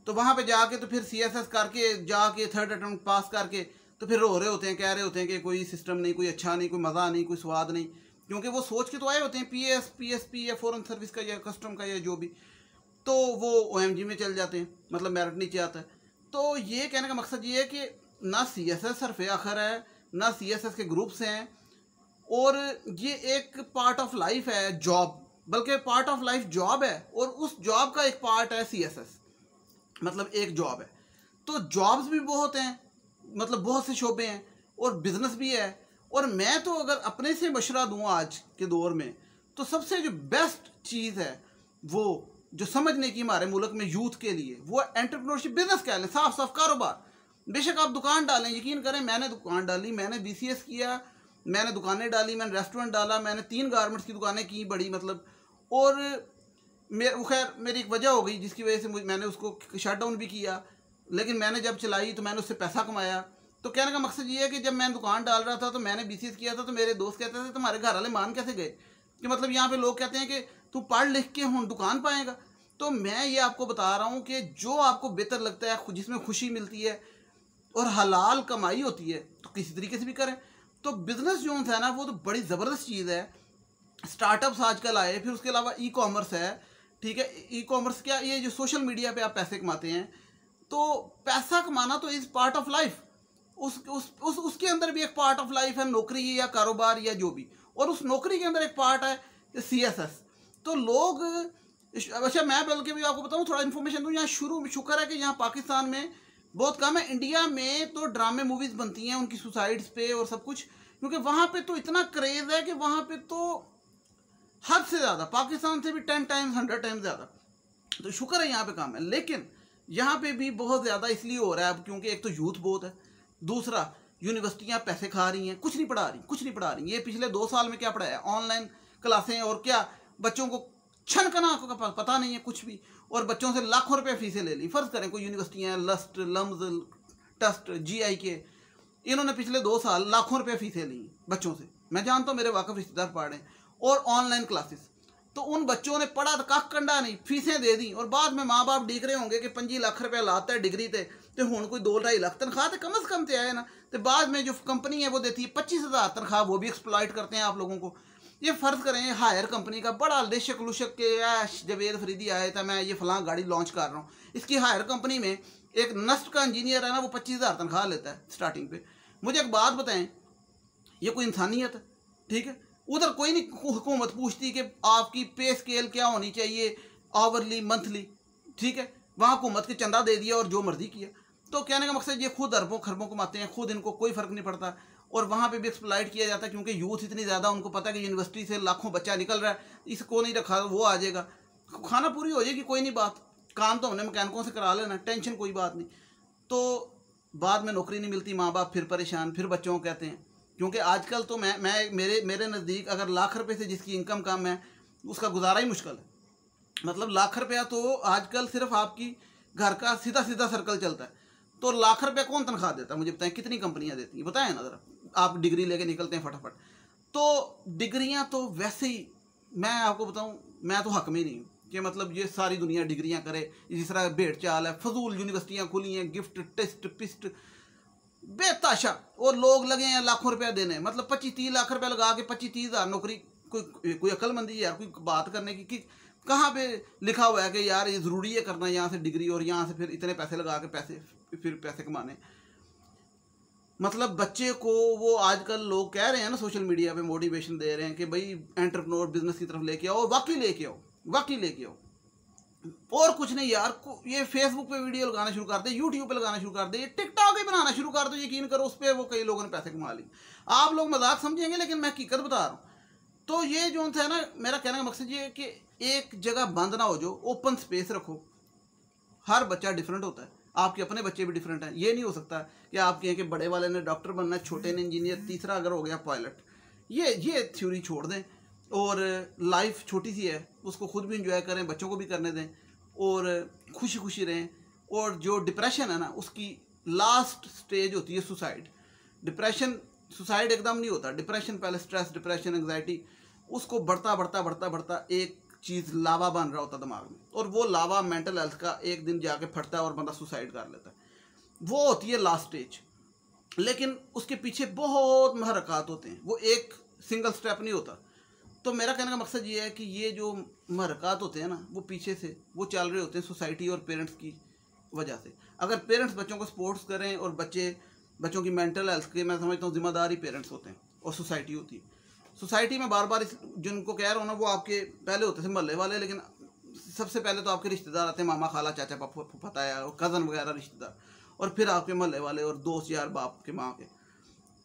तो वहाँ पे जाके तो फिर CSS करके जाके 3rd अटैम्प्ट पास करके तो फिर रो रहे होते हैं, कह रहे होते हैं कि कोई सिस्टम नहीं, कोई अच्छा नहीं, कोई मज़ा नहीं, कोई स्वाद नहीं, क्योंकि वो सोच के तो आए होते हैं PAS PSP या फॉरेन सर्विस का या कस्टम का या जो भी, तो वो OMG में चल जाते हैं, मतलब मेरिट नीचे आता है। तो ये कहने का मकसद ये है कि ना CSS हरफ आखिर है, ना CSS के ग्रुप्स हैं, और ये एक पार्ट ऑफ लाइफ है जॉब, बल्कि पार्ट ऑफ लाइफ जॉब है, और उस जॉब का एक पार्ट है CSS, मतलब एक जॉब है। तो जॉब्स भी बहुत हैं, मतलब बहुत से शोबे हैं, और बिजनेस भी है। और मैं तो अगर अपने से मशवरा दूँ आज के दौर में, तो सबसे जो बेस्ट चीज़ है वो जो समझने की हमारे मुल्क में यूथ के लिए, वो एंटरप्रेन्योरशिप, बिजनेस कह लें, साफ साफ कारोबार। बेशक आप दुकान डालें, यकीन करें मैंने दुकान डाली, मैंने BCS किया, मैंने दुकानें डाली, मैंने रेस्टोरेंट डाला, मैंने 3 गारमेंट्स की दुकानें की बड़ी, मतलब, और वो खैर मेरी एक वजह हो गई जिसकी वजह से मैंने उसको शट डाउन भी किया, लेकिन मैंने जब चलाई तो मैंने उससे पैसा कमाया। तो कहने का मकसद ये है कि जब मैं दुकान डाल रहा था तो मैंने BCS किया था, तो मेरे दोस्त कहते थे तुम्हारे घर वाले मान कैसे गए, कि मतलब यहाँ पे लोग कहते हैं कि तू पढ़ लिख के हूँ दुकान पाएगा। तो मैं ये आपको बता रहा हूँ कि जो आपको बेहतर लगता है, जिसमें खुशी मिलती है और हलाल कमाई होती है, तो किसी तरीके से भी करें। तो बिजनेस जो है ना वो तो बड़ी ज़बरदस्त चीज़ है। स्टार्टअप्स आजकल आए, फिर उसके अलावा ई कॉमर्स है, ठीक है। ई कॉमर्स क्या, ये जो सोशल मीडिया पे आप पैसे कमाते हैं, तो पैसा कमाना तो इज़ पार्ट ऑफ लाइफ। उसके अंदर भी एक पार्ट ऑफ लाइफ है नौकरी या कारोबार या जो भी, और उस नौकरी के अंदर एक पार्ट है CSS। तो लोग, अच्छा मैं बल्कि भी आपको बताऊं, थोड़ा इन्फॉर्मेशन दूं, यहाँ शुक्र है कि यहाँ पाकिस्तान में बहुत कम है। इंडिया में तो ड्रामे मूवीज़ बनती हैं उनकी सुसाइड्स पे और सब कुछ, क्योंकि वहाँ पे तो इतना क्रेज़ है कि वहाँ पे तो हद से ज़्यादा, पाकिस्तान से भी 10 टाइम्स 100 टाइम्स ज़्यादा। तो शुक्र है यहाँ पे काम है। लेकिन यहाँ पे भी बहुत ज़्यादा इसलिए हो रहा है अब क्योंकि एक तो यूथ बहुत है, दूसरा यूनिवर्सिटियाँ पैसे खा रही हैं, कुछ नहीं पढ़ा रही। ये पिछले 2 साल में क्या पढ़ाया, ऑनलाइन क्लासें, और क्या बच्चों को छनकना का पता नहीं है कुछ भी, और बच्चों से लाखों रुपए फीसें ले ली। फ़र्ज़ करें कोई यूनिवर्सिटियाँ लस्ट, लम्स, टस्ट, GIK, इन्होंने पिछले 2 साल लाखों रुपए फीसें ली बच्चों से। मैं जानता हूँ, मेरे वाकफ रिश्तेदार पढ़ रहे हैं, और ऑनलाइन क्लासेस। तो उन बच्चों ने पढ़ा तो कख कंडा नहीं, फीसें दे दी, और बाद में माँ बाप डिग रहे होंगे कि 25 लाख रुपया लाता है डिग्री ते, तो हूँ कोई 2-2.5 लाख तनख्वाह तो कम से कम तो आए ना। तो बाद में जो कंपनी है वो देती है 25,000 तनख्वाह, वो भी एक्सप्लॉइट करते हैं आप लोगों को। ये फ़र्ज़ करें हायर कंपनी का बड़ा लिशक लुशक के जवेद फरीदी आए था, मैं ये फ़लाँ गाड़ी लॉन्च कर रहा हूँ, इसकी हायर कंपनी में एक नस्ट का इंजीनियर है ना, वो 25,000 तनख्वाह लेता है स्टार्टिंग पे। मुझे एक बात बताएं, ये कोई इंसानियत है? ठीक है, उधर कोई नहीं हुकूमत पूछती कि आपकी पे स्केल क्या होनी चाहिए, आवरली, मंथली, ठीक है। वहाँ हुकूमत के चंदा दे दिया और जो मर्जी किया। तो कहने का मकसद ये खुद अरबों खरबों कमाते हैं, खुद इनको कोई फ़र्क नहीं पड़ता, और वहाँ पे भी एक्सप्लॉइट किया जाता है क्योंकि यूथ इतनी ज़्यादा, उनको पता है कि यूनिवर्सिटी से लाखों बच्चा निकल रहा है, इसको नहीं रखा वो आ जाएगा, खाना पूरी हो जाएगी, कोई नहीं बात, काम तो हमने मैकेनिकों से करा लेना, टेंशन कोई बात नहीं। तो बाद में नौकरी नहीं मिलती, माँ बाप फिर परेशान, फिर बच्चों को कहते हैं, क्योंकि आजकल तो मैं मेरे नज़दीक अगर लाख रुपए से जिसकी इनकम कम है उसका गुजारा ही मुश्किल है। मतलब लाख रुपया तो आजकल सिर्फ आपकी घर का सीधा सर्कल चलता है। तो लाख रुपया कौन तनख्वाह देता है मुझे बताएं, कितनी कंपनियां देती हैं बताएं ना ज़रा। आप डिग्री लेके निकलते हैं फटाफट। तो डिग्रियां तो वैसे ही, मैं आपको बताऊं, मैं तो हक में ही नहीं हूँ कि मतलब ये सारी दुनिया डिग्रियां करे। जिस तरह भेड़ चाल है, फजूल यूनिवर्सिटियाँ खुली हैं, गिफ्ट टेस्ट पिस्ट बेताशा, और लोग लगे हैं लाखों रुपया देने। मतलब 25-30 लाख रुपया लगा के 25-30 हज़ार नौकरी, कोई अक्लमंदी है यार, कोई बात करने की कि कहाँ पे लिखा हुआ है कि यार ये ज़रूरी है करना यहाँ से डिग्री, और यहाँ से फिर इतने पैसे लगा के पैसे कमाने। मतलब बच्चे को वो आजकल लोग कह रहे हैं ना, सोशल मीडिया पे मोटिवेशन दे रहे हैं कि भाई एंटरप्रेन्योर बिजनेस की तरफ लेके आओ, वाकई लेके आओ, और कुछ नहीं यार। ये फेसबुक पे वीडियो लगाना शुरू कर दे, यूट्यूब पे लगाना शुरू कर दे, ये टिकटॉक ही बनाना शुरू कर दो, यकीन करो उस पर वो कई लोगों ने पैसे कमा लिए। आप लोग मजाक समझेंगे लेकिन मैं हकीकत बता रहा हूँ। तो ये जो था ना, मेरा कहने का मकसद ये है कि एक जगह बंद ना हो, जो ओपन स्पेस रखो। हर बच्चा डिफरेंट होता है, आपके अपने बच्चे भी डिफरेंट हैं। ये नहीं हो सकता कि आप कहें कि बड़े वाले ने डॉक्टर बनना है, छोटे ने इंजीनियर, तीसरा अगर हो गया पायलट। ये थ्योरी छोड़ दें, और लाइफ छोटी सी है, उसको खुद भी इंजॉय करें, बच्चों को भी करने दें, और खुशी रहें। और जो डिप्रेशन है ना, उसकी लास्ट स्टेज होती है सुसाइड। सुसाइड एकदम नहीं होता। डिप्रेशन पहले स्ट्रेस, डिप्रेशन, एंग्जाइटी, उसको बढ़ता एक चीज़ लावा बन रहा होता दिमाग में, और वो लावा मेंटल हेल्थ का एक दिन जाके फटता है और बंदा सुसाइड कर लेता है। वो होती है लास्ट स्टेज। लेकिन उसके पीछे बहुत महरक़ात होते हैं, वो एक सिंगल स्टेप नहीं होता। तो मेरा कहने का मकसद ये है कि ये जो महरक़ात होते हैं ना, वो पीछे से वो चल रहे होते हैं सोसाइटी और पेरेंट्स की वजह से। अगर पेरेंट्स बच्चों को सपोर्ट्स करें, और बच्चों की मेंटल हेल्थ के, मैं समझता हूँ जिम्मेदारी पेरेंट्स होते हैं और सोसाइटी होती है। सोसाइटी में बार बार जिनको कह रहा हूँ ना, वो आपके पहले होते थे मोहल्ले वाले, लेकिन सबसे पहले तो आपके रिश्तेदार आते हैं, मामा खाला चाचा पता है, और कज़न वगैरह रिश्तेदार, और फिर आपके मोहल्ले वाले और दोस्त यार बाप के माँ के।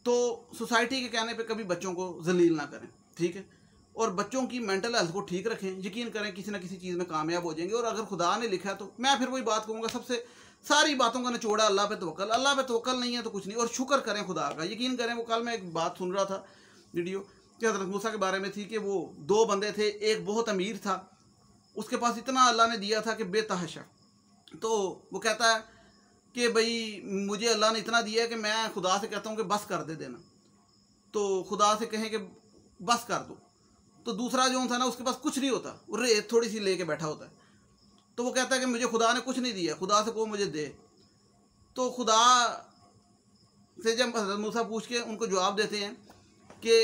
तो सोसाइटी के कहने पे कभी बच्चों को जलील ना करें, ठीक है। और बच्चों की मेंटल हेल्थ को ठीक रखें। यकीन करें किसी ना किसी चीज़ में कामयाब हो जाएंगे। और अगर खुदा ने लिखा है तो मैं फिर वही बात कहूँगा, सबसे सारी बातों का निचोड़ा अल्लाह पे तवक्कल नहीं है तो कुछ नहीं। और शुक्र करें खुदा का, यकीन करें। वो कल मैं एक बात सुन रहा था वीडियो कि हज़रत मूसा के बारे में थी कि वो 2 बंदे थे, एक बहुत अमीर था, उसके पास इतना अल्लाह ने दिया था कि बेतहाशा। तो वो कहता है कि भाई मुझे अल्लाह ने इतना दिया है कि मैं खुदा से कहता हूँ कि बस कर दे देना। तो खुदा से कहें कि बस कर दो, तो दूसरा जो था ना उसके पास कुछ नहीं होता, वो रेत थोड़ी सी लेके बैठा होता है। तो वो कहता है कि मुझे खुदा ने कुछ नहीं दिया, खुदा से को मुझे दे। तो खुदा से जब हज़रत मूसा पूछ के उनको जवाब देते हैं कि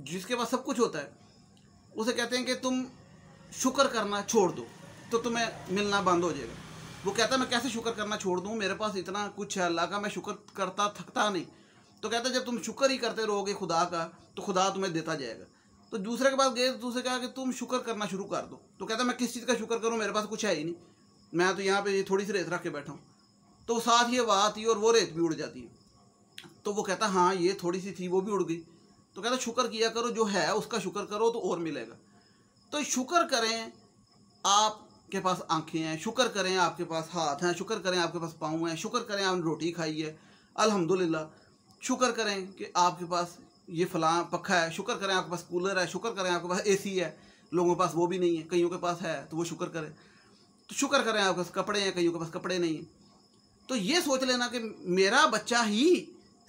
जिसके पास सब कुछ होता है उसे कहते हैं कि तुम शुक्र करना छोड़ दो तो तुम्हें मिलना बंद हो जाएगा। वो कहता है मैं कैसे शुक्र करना छोड़ दूँ, मेरे पास इतना कुछ है अल्लाह का, मैं शुक्र करता थकता नहीं। तो कहता है जब तुम शुक्र ही करते रहोगे खुदा का तो खुदा तुम्हें देता जाएगा। तो दूसरे के पास गए तो उसने कहा कि तुम शुक्र करना शुरू कर दो। तो कहता है मैं किस चीज़ का शुक्र करूँ, मेरे पास कुछ है ही नहीं, मैं तो यहाँ पे थोड़ी सी रेत रख के बैठा हूँ। तो साथ ही हवा आती है और वो रेत भी उड़ जाती है। तो वो कहता हाँ ये थोड़ी सी थी वो भी उड़ गई। तो कहता शुक्र किया करो, जो है उसका शुक्र करो तो और मिलेगा। तो शुक्र करें आपके पास आंखें हैं, शुक्र करें आपके पास हाथ हैं, शुक्र करें आपके पास पाँव हैं, शुक्र करें आपने रोटी खाई है अल्हम्दुलिल्लाह, शुक्र करें कि आपके पास ये फलां पखा है, शुक्र करें आपके पास कूलर है, शुक्र करें आपके पास एसी है। लोगों के पास वो भी नहीं है, कईयों के पास है तो वो शुक्र करें। तो शुक्र करें आपके पास कपड़े हैं, कईयों के पास कपड़े नहीं हैं। तो ये सोच लेना कि मेरा बच्चा ही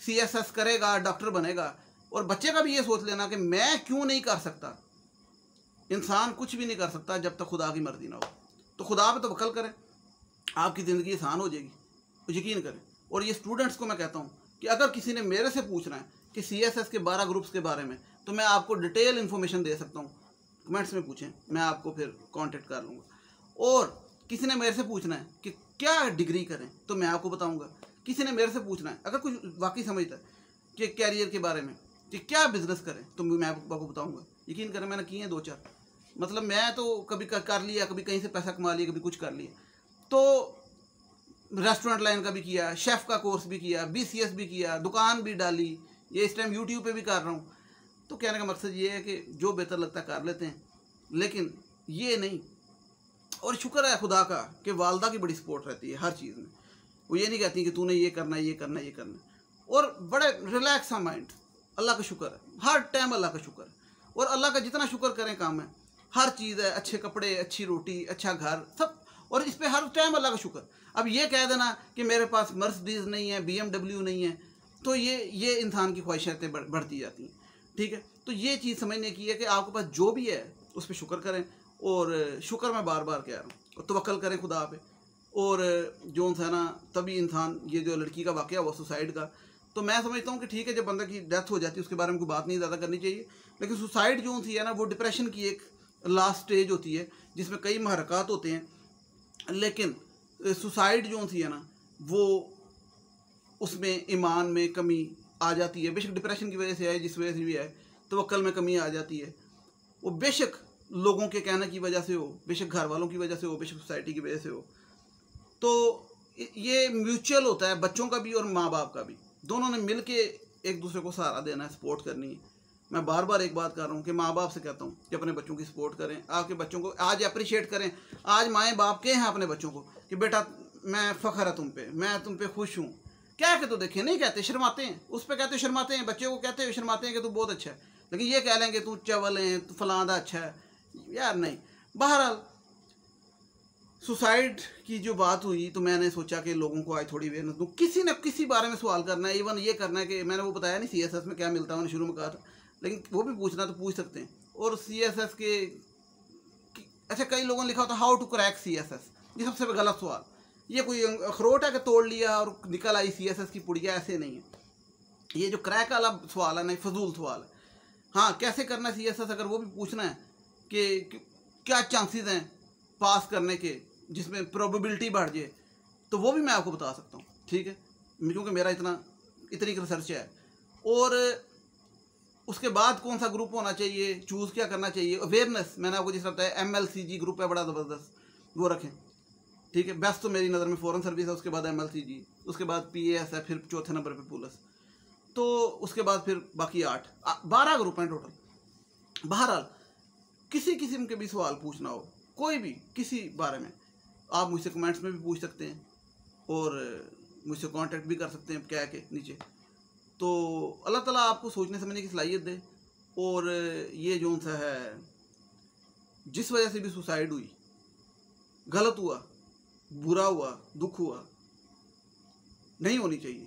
CSS करेगा, डॉक्टर बनेगा, और बच्चे का भी ये सोच लेना कि मैं क्यों नहीं कर सकता। इंसान कुछ भी नहीं कर सकता जब तक खुदा की मर्जी ना हो। तो खुदा पे तवक्कल करें, आपकी ज़िंदगी आसान हो जाएगी, यकीन करें। और ये स्टूडेंट्स को मैं कहता हूँ कि अगर किसी ने मेरे से पूछना है कि CSS के 12 ग्रुप्स के बारे में तो मैं आपको डिटेल इन्फॉर्मेशन दे सकता हूँ, कमेंट्स में पूछें, मैं आपको फिर कांटेक्ट कर लूँगा। और किसी ने मेरे से पूछना है कि क्या डिग्री करें तो मैं आपको बताऊँगा। किसी ने मेरे से पूछना है अगर कुछ वाकई समझता है कि कैरियर के बारे में कि क्या बिज़नेस करें तो मैं आपको बताऊँगा। यकीन करें मैंने किए हैं 2-4, मतलब मैं तो कभी कर लिया, कभी कहीं से पैसा कमा लिया, कभी कुछ कर लिया। तो रेस्टोरेंट लाइन का भी किया, शेफ़ का कोर्स भी किया, BCS भी किया, दुकान भी डाली, ये इस टाइम YouTube पे भी कर रहा हूँ। तो कहने का मकसद ये है कि जो बेहतर लगता है कर लेते हैं, लेकिन ये नहीं। और शुक्र है खुदा का कि वालदा की बड़ी सपोर्ट रहती है हर चीज़ में। वो ये नहीं कहती कि तूने ये करना है, ये करना है, ये करना है। और बड़े रिलैक्स सा माइंड, अल्लाह का शुक्र है, हर टाइम अल्लाह का शुक्र है। और अल्लाह का जितना शुक्र करें काम है, हर चीज़ है, अच्छे कपड़े, अच्छी रोटी, अच्छा घर, सब। और इस पर हर टाइम अल्लाह का शुक्र। अब ये कह देना कि मेरे पास मर्सिडीज़ नहीं है, BMW नहीं है, तो ये इंसान की ख्वाहिशातें बढ़ती जाती हैं। ठीक है, तो ये चीज़ समझने की है कि आपके पास जो भी है उस पर शुक्र करें। और शुक्र मैं बार बार कह रहा हूँ, और तवक्कल करें खुदा पे। और जो है ना, तभी इंसान, ये जो लड़की का वाक़या हुआ सुसाइड का, तो मैं समझता हूँ कि ठीक है जब बंदा की डेथ हो जाती है उसके बारे में कोई बात नहीं ज़्यादा करनी चाहिए। लेकिन सुसाइड जो थी है ना, वो डिप्रेशन की एक लास्ट स्टेज होती है जिसमें कई महरक़ात होते हैं। लेकिन सुसाइड जो थी है ना, वो उसमें ईमान में कमी आ जाती है। बेशक डिप्रेशन की वजह से आए, जिस वजह से भी आए, तवक्कल में कमी आ जाती है। वो बेशक लोगों के कहने की वजह से हो, बेशक घर वालों की वजह से हो, बेशक सोसाइटी की वजह से हो। तो ये म्यूचुअल होता है, बच्चों का भी और माँ बाप का भी, दोनों ने मिल के एक दूसरे को सहारा देना है, सपोर्ट करनी है। मैं बार बार एक बात कर रहा हूँ कि माँ बाप से कहता हूँ कि अपने बच्चों की सपोर्ट करें, आपके बच्चों को आज अप्रिशिएट करें। आज माएँ बाप के हैं अपने बच्चों को कि बेटा मैं फ़ख्र है तुम पे, मैं तुम पे खुश हूँ। क्या के तो देखें, नहीं कहते, शर्माते हैं, उस पर कहते शर्माते हैं, बच्चे को कहते हैं शर्माते हैं कि तू बहुत अच्छा है। लेकिन ये कह लेंगे तू चवल है, तू फलाना अच्छा है, यार नहीं। बहरहाल सुसाइड की जो बात हुई तो मैंने सोचा कि लोगों को आज थोड़ी अवेयरनेस दूँ। किसी ने किसी बारे में सवाल करना है, इवन ये करना है कि मैंने वो बताया नहीं CSS में क्या मिलता है, मैंने शुरू में कहा था, लेकिन वो भी पूछना तो पूछ सकते हैं। और CSS के अच्छा, कई लोगों ने लिखा होता हाउ टू क्रैक CSS, ये सबसे गलत सवाल। ये कोई अखरोट है कि तोड़ लिया और निकल आई CSS की पुड़िया, ऐसे नहीं है। ये जो क्रैक वाला सवाल है ना, फजूल सवाल है। हाँ, कैसे करना है CSS, अगर वो भी पूछना है कि क्या चांसेस हैं पास करने के जिसमें प्रोबेबिलिटी बढ़ जाए, तो वो भी मैं आपको बता सकता हूँ। ठीक है, क्योंकि मेरा इतनी रिसर्च है। और उसके बाद कौन सा ग्रुप होना चाहिए, चूज़ क्या करना चाहिए, अवेयरनेस, मैंने आपको जिस तरह बताया MLCG ग्रुप है बड़ा ज़बरदस्त, वो रखें। ठीक है, बेस्ट तो मेरी नज़र में फॉरेन सर्विस है, उसके बाद MLCG, उसके बाद PAS है, फिर चौथे नंबर पे पुलिस, तो उसके बाद फिर बाकी 12 ग्रुप हैं टोटल। बहरहाल किसी किस्म के भी सवाल पूछना हो, कोई भी किसी बारे में, आप मुझसे कमेंट्स में भी पूछ सकते हैं और मुझसे कांटेक्ट भी कर सकते हैं क्या के नीचे। तो अल्लाह ताला आपको सोचने समझने की सलाहियत दे। और ये जो सा है, जिस वजह से भी सुसाइड हुई, गलत हुआ, बुरा हुआ, दुख हुआ, नहीं होनी चाहिए।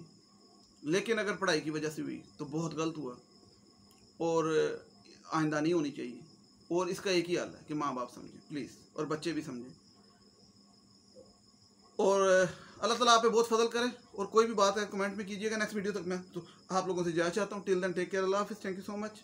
लेकिन अगर पढ़ाई की वजह से हुई तो बहुत गलत हुआ और आइंदा नहीं होनी चाहिए। और इसका एक ही हल है कि माँ बाप समझें प्लीज़, और बच्चे भी समझें। और अल्लाह ताला आप पे बहुत फजल करे। और कोई भी बात है कमेंट में कीजिएगा। नेक्स्ट वीडियो तक मैं तो आप लोगों से जाना चाहता हूँ। टिल देन टेक केयर, अल्लाह हाफिज़, थैंक यू सो मच।